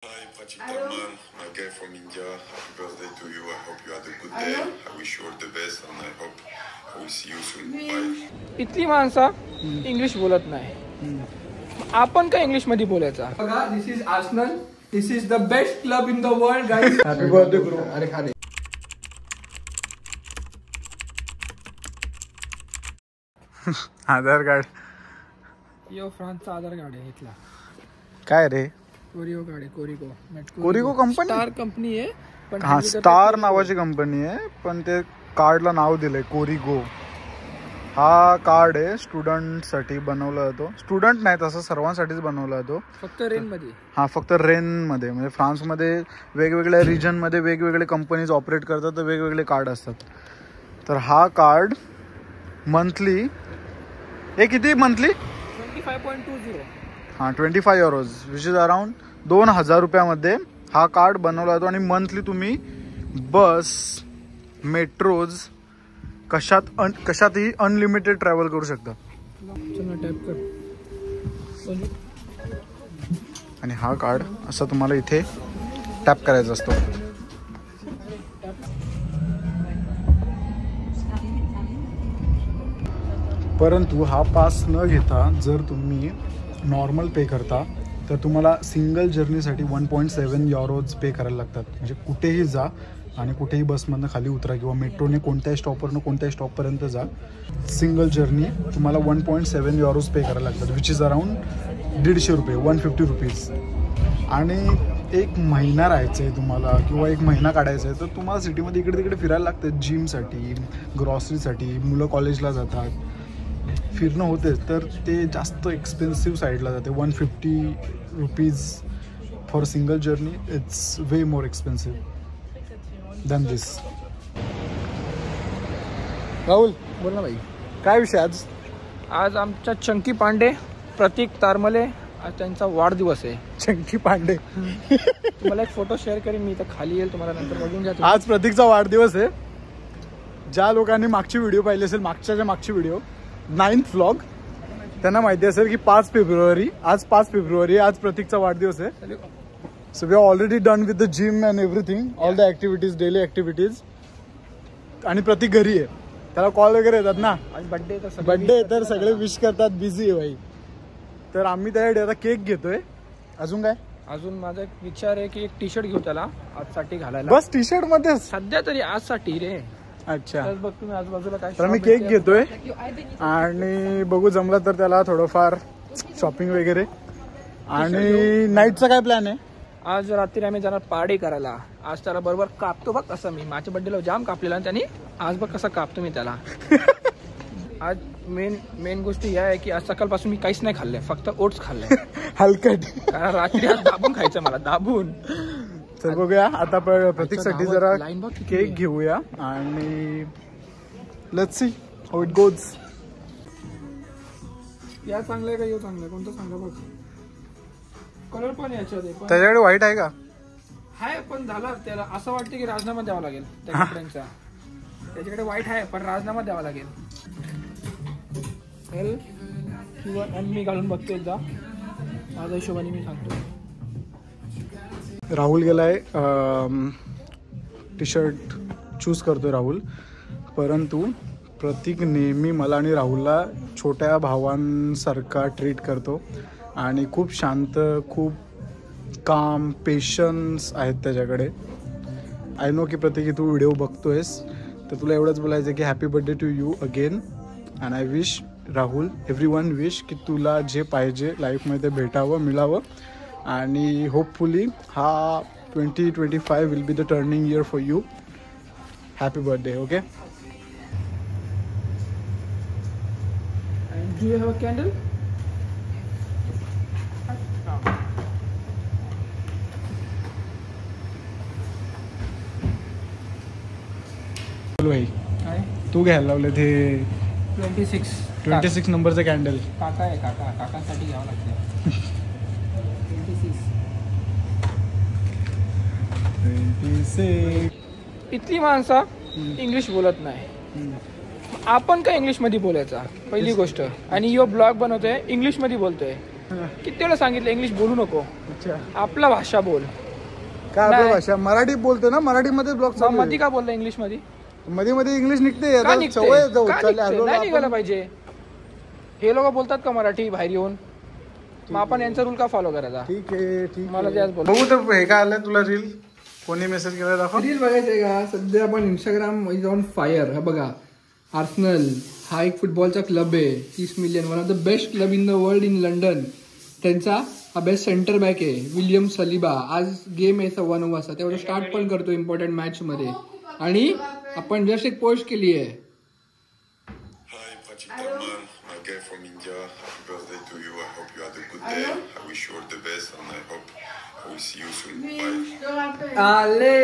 Hi, Prachitaman, my guy from India. Happy birthday to you. I hope you had a good day. I wish you all the best and I hope I will see you soon. Bye. इथली माणसं English बोलत नाही, आपण काय English मध्ये बोलायचा. बघा, this is Arsenal, this is the best club in the world guys. Happy birthday bro. अरे खाली आधार कार्ड. यो फ्रान्सचा आधार कार्ड आहे इथला. काय रे? कोरिओ कार्ड आहे. कोरिगो कंपनी, स्टार कंपनी आहे. पण हा स्टार नावाची कंपनी आहे, पण ते कार्डला नाव दिलंय कोरिगो. हा कार्ड आहे स्टुडंट साठी बनवला जातो. स्टुडंट नाही, तसं सर्वांसाठीच बनवला जातो. फक्त रेन मध्ये. हा फक्त रेन मध्ये, म्हणजे फ्रान्समध्ये वेगवेगळ्या रिजन मध्ये वेगवेगळे कंपनीज ऑपरेट करतात, तर वेगवेगळे कार्ड असतात. तर हा कार्ड मंथली, हे किती मंथली? 25.20. हां 25 युरोज, विच इज अराउंड 2000 रुपयामध्ये हा कार्ड बनवला जातो. आणि मंथली तुम्ही बस, मेट्रोज, कशातही अनलिमिटेड ट्रॅव्हल करू शकता. टॅप कर. आणि हा कार्ड असा तुम्हाला इथे टॅप करायचा असतो. परंतु हा पास न घेता जर तुम्ही नॉर्मल पे करता तर तुम्हाला सिंगल जर्नीसाठी 1.7 युरोज पे करायला लागतात. म्हणजे कुठेही जा आणि कुठेही बसमधनं खाली उतरा किंवा मेट्रोने कोणत्याही स्टॉपवरनं कोणत्याही स्टॉपपर्यंत जा, सिंगल जर्नी तुम्हाला 1.7 युरोज पे करायला लागतात, विच इज अराउंड 150 रुपये, 150 रुपीज. आणि एक महिना राहायचं आहे तुम्हाला किंवा एक महिना काढायचा आहे, तर तुम्हाला सिटीमध्ये इकडे तिकडे फिरायला लागतं. जिमसाठी, ग्रॉसरीसाठी, मुलं कॉलेजला जातात, फिरणं होते, तर ते जास्त एक्सपेन्सिव्ह साईडला जाते. 150 rupees for single journey, it's way more expensive than this. Rahul बोल ना भाई, काय विषय आज? आज आमच्या चंकी पांडे, प्रतीक तारमले, आज त्यांचा वाढदिवस आहे. चंकी पांडे. तुम्हाला एक फोटो शेअर करेन मी, तर खाली येईल, तुम्हाला नंतर बघून घ्या. आज प्रतीकचा वाढदिवस आहे. ज्या लोकांनी मागची व्हिडिओ पाहिली असेल, मागची व्हिडिओ 9th व्लॉग, त्यांना माहिती असेल की 5 फेब्रुवारी, आज 5 फेब्रुवारी, आज प्रतीकचा वाढदिवस आहे. So we are already done with the gym and everything, all the activities, daily activities. आणि प्रतीक घरी आहे, त्याला कॉल वगैरे येतात ना, आज बड्डे तर सगळे विश करतात, बिझी आहे भाई. तर आम्ही त्यासाठी आता केक घेतोय. अजून काय? अजून माझा एक विचार आहे की एक टी शर्ट घेऊ त्याला आजसाठी घालायला. बस टी शर्ट मध्ये सध्या तरी आजसाठी रे. अच्छा, बघ तुम्ही आजूबाजूला काय. तर मी केक घेतोय आणि बघू जमलं तर त्याला थोडंफार शॉपिंग वगैरे. आणि नाईटचा काय प्लॅन आहे? आज रात्री आम्ही जाणार पार्टी करायला. आज त्याला बरोबर कापतो बघ कसं. मी माझ्या बड्डेला जाम कापलेला आणि त्यांनी आज बघ कसं कापतो मी त्याला. आज मेन गोष्ट ही आहे की आज सकाळपासून मी काहीच नाही खाल्लंय, फक्त ओट्स खाल्लंय हलकट. कारण रात्री आज दाबून खायचं मला, दाबून. तर बघूया आता प्रतीकसाठी जरा केक घेऊया आणि let's see how it goes. या चांगलं आहे का यो चांगलं आहे? कोणतं चांगलं बघ. कलर पण याच्यात आहे, त्याच्याकडे व्हाईट आहे का? हाय, पण झालं त्याला असं वाटतं की राजीनामा द्यावा लागेल त्या कपड्यांचा. त्याच्याकडे व्हाईट आहे पण राजीनामा द्यावा लागेल. एल किंवा एम मी घालून बघतो एकदा, माझ्या हिशोबाने मी सांगतो. राहुल गेलाय टी शर्ट चूज करतोय राहुल. परंतु प्रतीक नेहमी मला आणि राहुलला छोट्या भावांसारखा ट्रीट करतो आणि खूप शांत, खूप काम, पेशन्स आहेत त्याच्याकडे. आय नो की प्रतीक तू व्हिडिओ बघतोयस, तर तुला एवढंच बोलायचं की happy birthday to you again. And I wish Rahul, everyone wish की तुला जे पाहिजे लाईफमध्ये भेटावं, मिळावं. आणि होपफुली हा 2025 will be the turning year for you. Happy birthday. Okay. Do you have a candle? भाई तू घ्यायला लावले ते 26 नंबरचं कॅन्डल. काका आहे, काकांसाठी घ्यावं लागतं. 26. इथली माणसं इंग्लिश बोलत नाही, आपण काय इंग्लिश मध्ये बोलायचा पहिली गोष्ट. आणि यो ब्लॉग बनवतोय इंग्लिश मध्ये बोलतोय. किती वेळा सांगितलं इंग्लिश बोलू नको, अच्छा आपला भाषा बोल. काय आपली नाही. भाषा मराठी बोलतो ना, मराठीमध्ये ब्लॉग मध्ये का बोलला इंग्लिश मध्ये? मध्ये मध्ये इंग्लिश निघते का आता निघते? सवय जाऊ का चालले निघते? हळूहळू नाही आपण- निघायला पाहिजे. हे लोक बोलतात का मराठी बाहेर येऊन, मग आपण यांचा रूल का फॉलो करायचा? ठीक आहे ठीक मला आहे. ते आज बोल. बघू तर हे काय आलंय तुला रील, कोणी मेसेज केला दाखव. रील बघायचंय का? सध्या आपण इंस्टाग्राम इज ऑन फायर. हा बघा, आर्सेनल हा एक फुटबॉलचा क्लब आहे, 30 million, one of the best club in the world in London. त्यांचा हा बेस्ट सेंटर बॅक आहे विलियम सलिबा. आज गेम आहे 1:15 वाजता, तेवढं स्टार्ट पण करतो इम्पॉर्टंट मॅच मध्ये. आणि आपण जस्ट एक पोस्ट केली आहे. Hi, Pratik Tharman, my guy from India. Happy birthday to you. I hope you had a good day. I wish you all the best and I hope I will see you soon. Bye. आले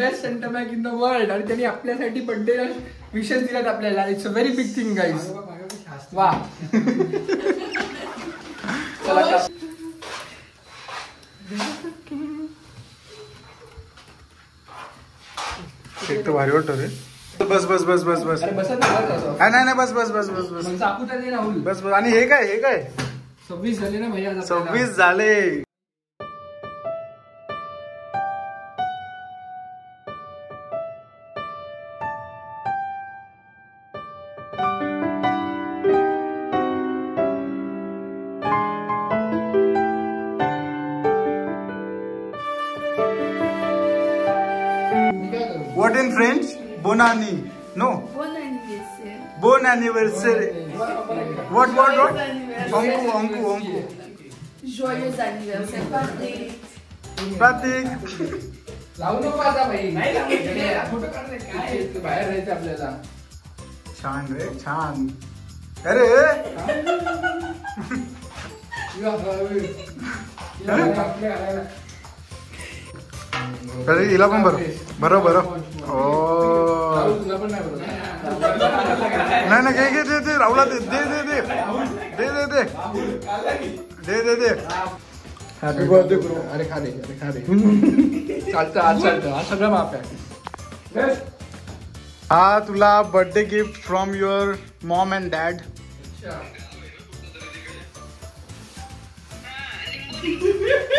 best centre back in the world. आणि त्यांनी आपल्यासाठी birthday विशेष दिलात आपल्याला. It's a very big thing guys. वा चला एक तर भारी वाटतो रे. बस बस बस बस बस. अरे बसत नाही. नाही बस बस बस बस बस चाकू त्याने राहुल. बस बस. आणि हे काय 26 झाले ना भैया. 26 झाले. What in French? Bon année. No. Bon anniversaire. Bon anniversaire. What? Joyeux anniversaire. Onku. Joyeux anniversaire, Patrick. Pratik. लावू नको आता भाई. फोटो काढ रे. काय बाहेर राहायचं आपल्याला. छान रे छान. अरे हिला पण बरोबर. तुला पण नाही बरोबर. नाही घे दे राहुला दे. Happy birthday bro. अरे खा रे. चालतं आज सगळं माफ आहे. हा तुला birthday gift from your Maugham and dad.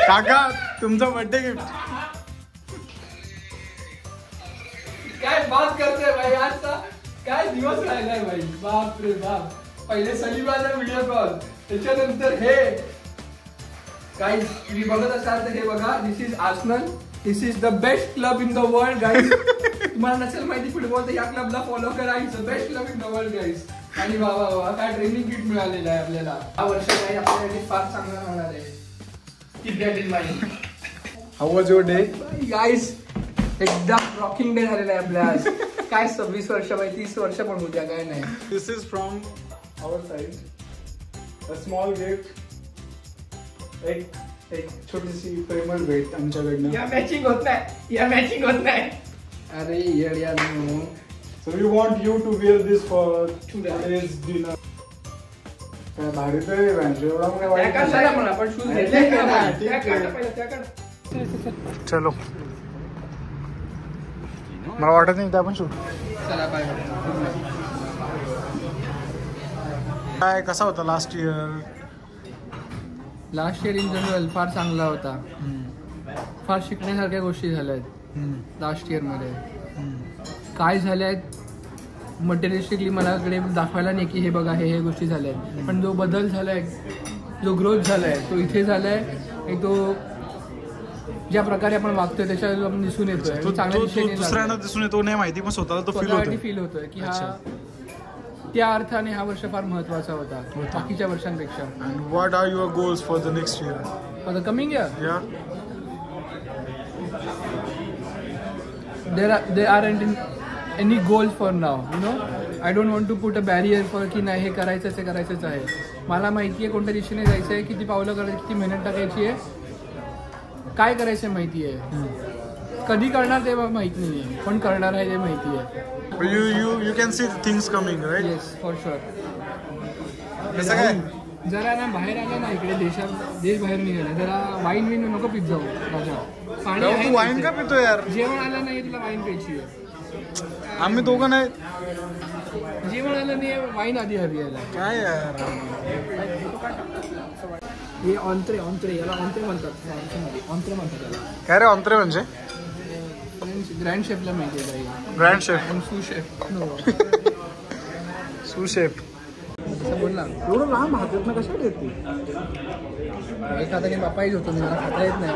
काका तुमचं बर्थडे गिफ्ट. काय बात करते भाई. आजचा काय दिवस राहिलाय भाई. बाप रे बाप. पहिले सलीबाचा व्हिडिओ कॉल, त्याच्यानंतर हे. गाईज तुम्ही बघत असाल तर हे बघा. This is Arsenal. This is the best club in the world guys. तुम्हाला नसेल माहिती फुटबॉल तर या क्लबला फॉलो करा. It's the best club in the world guys. आणि वा काय ट्रेनिंग किट मिळालेलं आहे आपल्याला. हा वर्ष काही आपल्यासाठी फार चांगला राहणार आहे. Keep that in mind. How was your day guys? एकदम रॉकिंग डे झालेला आहे आपल्या आज. काय 26 वर्ष बाई, 30 वर्ष पण होत्या काय नाही. This is from our side a small gift. एक छोटीशी प्रेमळ भेट आमच्याकडनं. या मॅचिंग होत नाही. अरे येड्या no. So we want you to wear this for today's dinner. काय भारी तर एवढा मला वाईट नाही. चलो मला वाटत नाही आपण शूट. काय कसा होता last year? Last year in general फार चांगला होता. फार शिकण्यासारख्या गोष्टी झाल्या आहेत लास्ट इयर मध्ये. काय झाल्या आहेत मटेरियलिस्टिकली मलाकडे दाखवायला नाही की हे बघा हे गोष्टी झाल्या आहेत. पण जो बदल झालाय, जो ग्रोथ झालाय तो इथे झालाय. आणि तो ज्या प्रकारे आपण वागतोय त्याच्यावर आपण दिसून येतोय. दुसऱ्यांना दिसून येतो नाही माहिती, पण स्वतःला तो फील होतोय की हा त्या अर्थाने हा वर्ष फार महत्वाचा होता बाकीच्या वर्षांपेक्षा. And what are your goals for the next year? For the coming year? Yeah. There aren't any goals for now. You know, I don't want to put a barrier for की नाही हे करायचंच आहे. मला माहिती आहे कोणत्या दिशेने जायचं आहे, किती पावलं करायची, किती मेहनत टाकायची आहे, काय करायचं माहिती आहे. कधी करणार ते माहित नाहीये, पण करणार आहे ते माहिती आहे. You can see things coming, right? Yes, for sure. कसं काय? जरा ना बाहेर आला ना इकडे देश बाहेर निघाला जरा वाईन नको पित जाऊ राजा. पाणी तू वाईन का पितो यार? जेवण आलं नाही तुला वाईन प्यायची आहे. आम्ही दोघं नाही. जेवण आलं नाही वाईन आधी हवी यायला. काय यार हे ऑन्त्रे याला ऑन्त्रे म्हणतात फ्रान्समध्ये. ऑन्त्रे म्हणतात याला. काय रे ऑन्त्रे म्हणजे? ग्रँड शेफला माहिती आहे. ग्रँड शेफ आणि सू शेफ. Sous chef. बोलला एवढं लहान भातात ना कशा येते? एक हाताने बापाईच होतो मी, मला खाता येत नाही.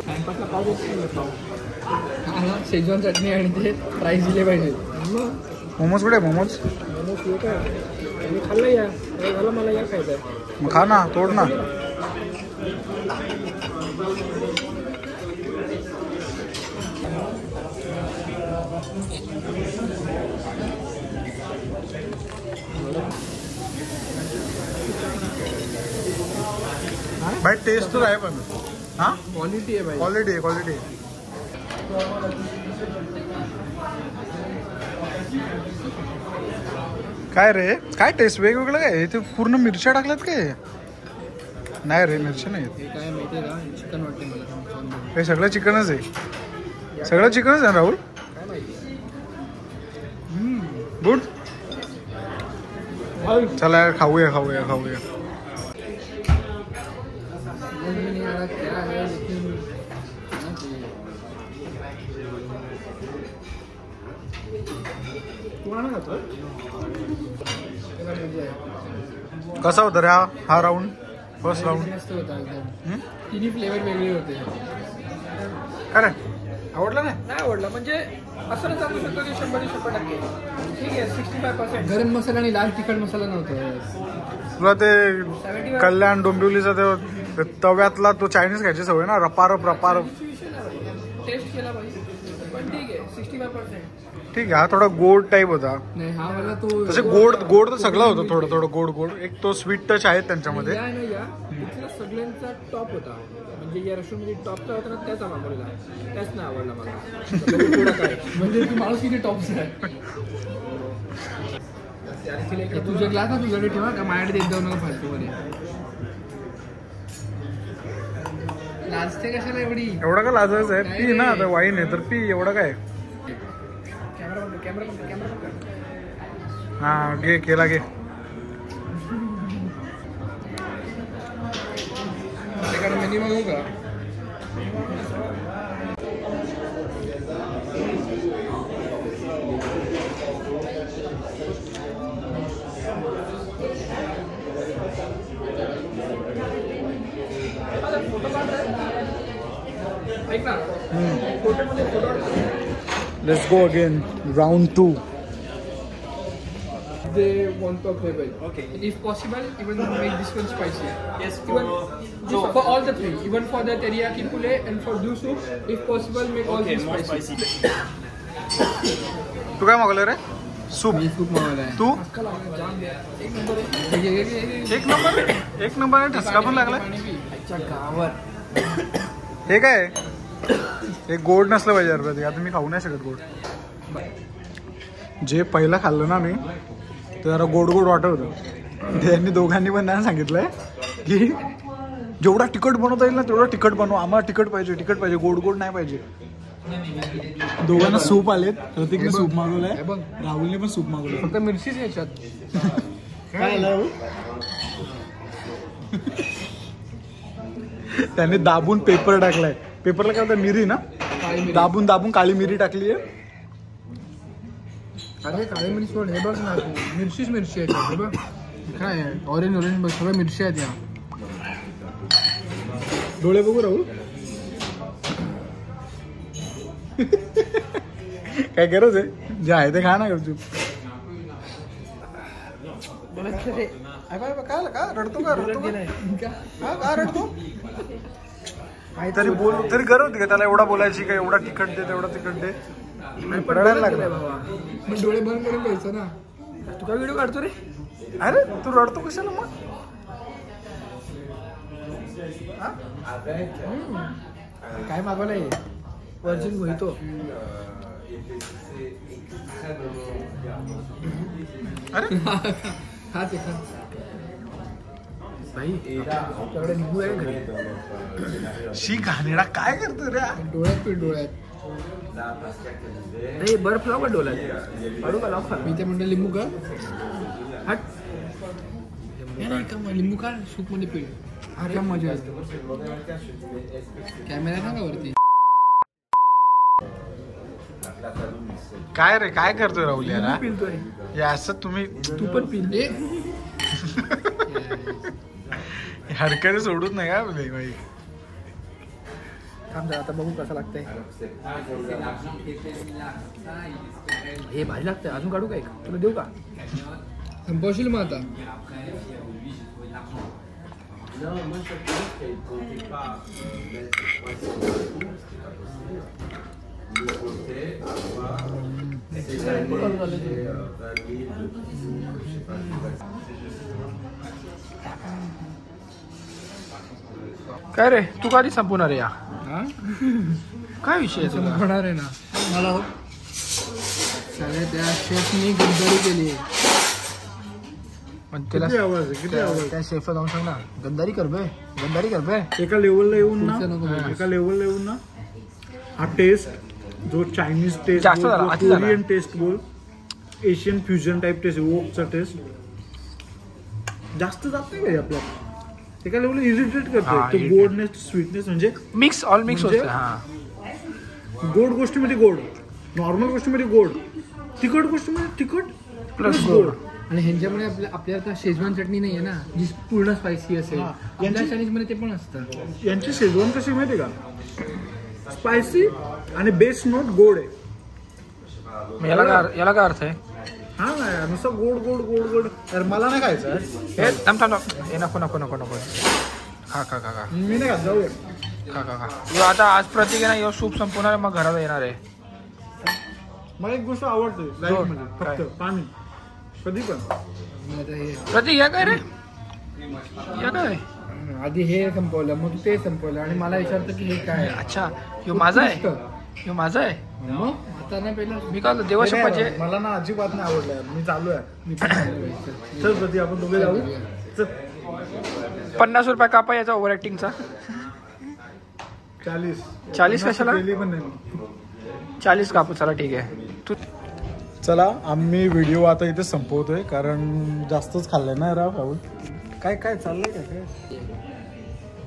टाइमपासला पाव देतो. शेजवान चटणी आणि ते राईस दिले पाहिजे. मोमोज कुठे? मोमोज मी खाल्लं या झालं, मला या खायचं आहे. मग खा ना, तोड ना. भाई टेस्ट तर आहे पण. हा क्वालिटी आहे भाई. क्वालिटी. काय रे, काय टेस्ट वेगवेगळं काय? इथे पूर्ण मिरच्या टाकल्यात काय? नाही रे, मिरच्या नाही. हे काय माहिती आहे का? चिकन वाटते मला. हे सगळं चिकनच आहे. सगळं चिकनच आहे राहुल. काय माहिती. गुड. चला यार, खाऊया. कसा होता रे हा राऊंड? फर्स्ट राऊंड मस्त होता एकदम. तिन्ही फ्लेवर वेगळे होते. अरे आवडला नाही आवडला म्हणजे असं नाही सांगू शकतो की 100% ठीक आहे. 65%. गरम मसाला आणि लाल तिखट मसाला नव्हता. तुला ते कल्याण डोंबिवलीचा ते तव्यातला तो चायनीज खायची सवय ना, रपारप. टेस्ट केला पाहिजे पण ठीक आहे. 65%. ठीक आहे. हा थोडा गोड टाईप होता. नाही हा मला तो तसे गोड तर सगळं होतं. थोडं गोड. एक तो स्वीट टच आहे त्यांच्यामध्ये. तिथला सगळ्यांचा टॉप होता. म्हणजे या रेस्टॉरंटमध्ये टॉपचा होता ना, त्याचा मागवलेला. त्याच नाही आवडला मला. म्हणजे तू माणूस किती टॉपचा आहे. तुझ्या ग्लास ना तुझ्याकडे ठेवा का? माझ्याकडे देत जाऊ नका फालतूमध्ये. लाजते कशाला एवढी? एवढा का लाजायचं आहे? पी ना, आता वाईन आहे तर पी. एवढं काय? कॅमेरा हा घे, केला घे. मेन्यू मागू का? ऐक ना, let's go again. Round 2. They want to flavor. Okay. If possible, even make this one spicy. Yes. For all the three, even for the teriyaki pule and for do soup, if possible, make all Okay, this more spicy. तू काय मागवलं रे? Soup. मी soup मागवला आहे. तू? एक number आहे. ठसका पण लागला. हे काय? हे गोड नसलं पाहिजे यार. आता मी खाऊ नाही शकत गोड. जे पहिलं खाल्लं ना मी ते जरा गोड वाटत होतं. त्यांनी दोघांनी पण नाही सांगितलंय की जेवढा तिखट बनवता येईल ना तेवढा तिखट बनव. आम्हाला तिखट पाहिजे, गोड नाही पाहिजे. दोघांना सूप आलेत. प्रत्येकने सूप मागवलंय. राहुलने पण सूप मागवलंय. फक्त मिरचीच याच्यात. काय आलं? त्यांनी दाबून पेपर टाकलाय. पेपरला काय होतं? मिरी ना, दाबून काळी मिरी टाकली आहे. अरे काळी मिरची सोड. हे बघ ना, मिरची आहे. हे बघ काय ऑरेंज बघ, सगळ्या मिरची आहेत या. डोळे बघू राहुल. काय गरज आहे? जे आहे ते खा ना. गपचूप. का रडतो? का रडतो? तरी बोल, तरी गरज होती का त्याला एवढा बोलायची? का एवढा तिखट दे, तेवढा तिखट दे. रडायला लागला बाबा. मी डोळे बंद करून घ्यायचं ना. तू काय व्हिडिओ काढतो रे? अरे तू रडतो कशाला मग? काय मागवलंय? Virgin mojito. अरे हा ते खा भाई. आपल्याकडे लिंबू आहे घरी. शी घाणेरडा काय करतो रे? डोळ्यात नाही बर्फ लाव का डोळ्यात? काढू का? लाव. मी ते म्हणतो लिंबू का? हट. लिंबू का सूप मध्ये पिळ. अरे मजा येते. कॅमेरा का वरती. काय रे काय करतोय राहुल यार? पिलतोय या असं तुम्ही तू पण पिल. हरकत सोडूच नाही का भाई. थांब जरा आता बघू कसं लागतंय. हे भारी लागतंय. अजून काढू का एक? तुला देऊ का? संपवशील मग आता. काय रे तू कधी संपवणार आहे या? काय विषय संपवणार आहे ना मला. चालेल त्या शेफनी गद्दारी केली. पण त्याला त्या शेफला जाऊन सांग ना गद्दारी कर बे. गद्दारी कर बे. एका लेवलला येऊन ना हा टेस्ट जो चायनीज टेस्ट जास्त झाला, अति झाला. कोरियन टेस्ट बोल, एशियन फ्युजन टाइप टेस्ट, वोकचा टेस्ट जास्त जात नाही आपल्या. एका लेवलला इरिटेट करतो. तो गोडनेस स्वीटनेस म्हणजे मिक्स ऑल मिक्स होतं. गोड गोष्टीमध्ये गोड, नॉर्मल गोष्टीमध्ये गोड, तिखट गोष्टीमध्ये तिखट प्लस गोड. आणि ह्यांच्यामध्ये आपल्याला आता शेजवान चटणी नाही आहे ना जी पूर्ण स्पायसी असेल. यांच्या चायनीज मध्ये ते पण असतं. यांची शेजवान कशी माहिती का? स्पायसी आणि बेस नोट गोड आहे. याला काय अर्थ आहे? हा नाही नुसतं गोड गोड गोड गोड. तर मला नाही खायचं. हे थांब थांब. हे नको नको नको नको. खा खा खा खा. मी नाही खात. जाऊया खा खा खा. आता आज प्रतीक आहे ना यो सूप संपवणार मग घरात येणार आहे. मला एक गोष्ट आवडते लाईफ मध्ये फक्त पाणी. कधी पण प्रतीक या काय रे या काय? आधी हे संपवलं मग ते संपवलं आणि मला विचारतं की हे काय. अच्छा ह्यो माझा आहे. ह्यो माझा आहे. मग आता नाही पहिलं मी काय देवाशपाचे. मला ना अजिबात नाही आवडलं. मी चालू आहे. चल प्रतीक आपण दोघे जाऊ. 50 रुपये कापा याचा ओव्हर ऍक्टिंगचा. 40 कशाला? 40 कापू. चला ठीक आहे. तू चला आम्ही व्हिडिओ आता इथे संपवतोय कारण जास्तच खाल्लंय ना राहुल. काय काय चाललंय काय काय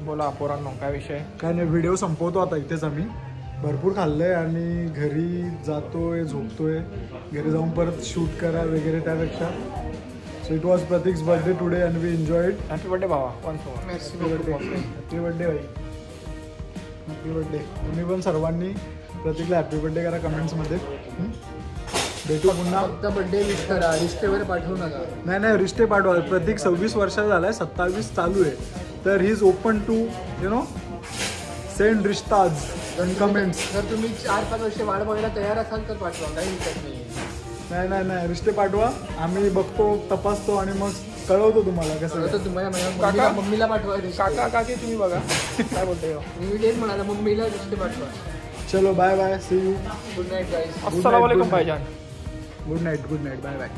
बोला पोरांनो काय विषय? काय नाही व्हिडिओ संपवतो आता इथेच. आम्ही भरपूर खाल्लंय आणि घरी जातोय झोपतोय. घरी जाऊन परत शूट करा वगैरे त्यापेक्षा. So it was Prateek's birthday today and we enjoyed. Happy birthday भावा. Happy birthday. हॅपी बर्थडे भाई. Happy birthday. तुम्ही पण सर्वांनी प्रतीकला हॅपी बर्थडे करा कमेंट्समध्ये. भेटू पुन्हा. फक्त बर्थडे विश करा. रिश्तेवर पाठवू नका. नाही प्रतीक पाठवा. प्रतीक 26 वर्षाचा झालाय. 27 चालू आहे. तर he is open to you know send रिश्ताज अँड कमेंट्स. जर तुम्ही 4-5 वर्ष वाढ बघायला तयार असाल तर पाठवा. काही विचार नाही. नाही रिश्ते पाठवा. आम्ही बघतो तपासतो आणि मग कळवतो तुम्हाला कसं. तुम्हाला मम्मीला पाठवा. काका काकी तुम्ही बघा काय बोलतोय. मी तेच म्हणाला मम्मीला रिश्ते पाठवा. चलो bye bye. See you. Good night guys. अस्सलाम वालेकुम भाईजान. Good night bye bye.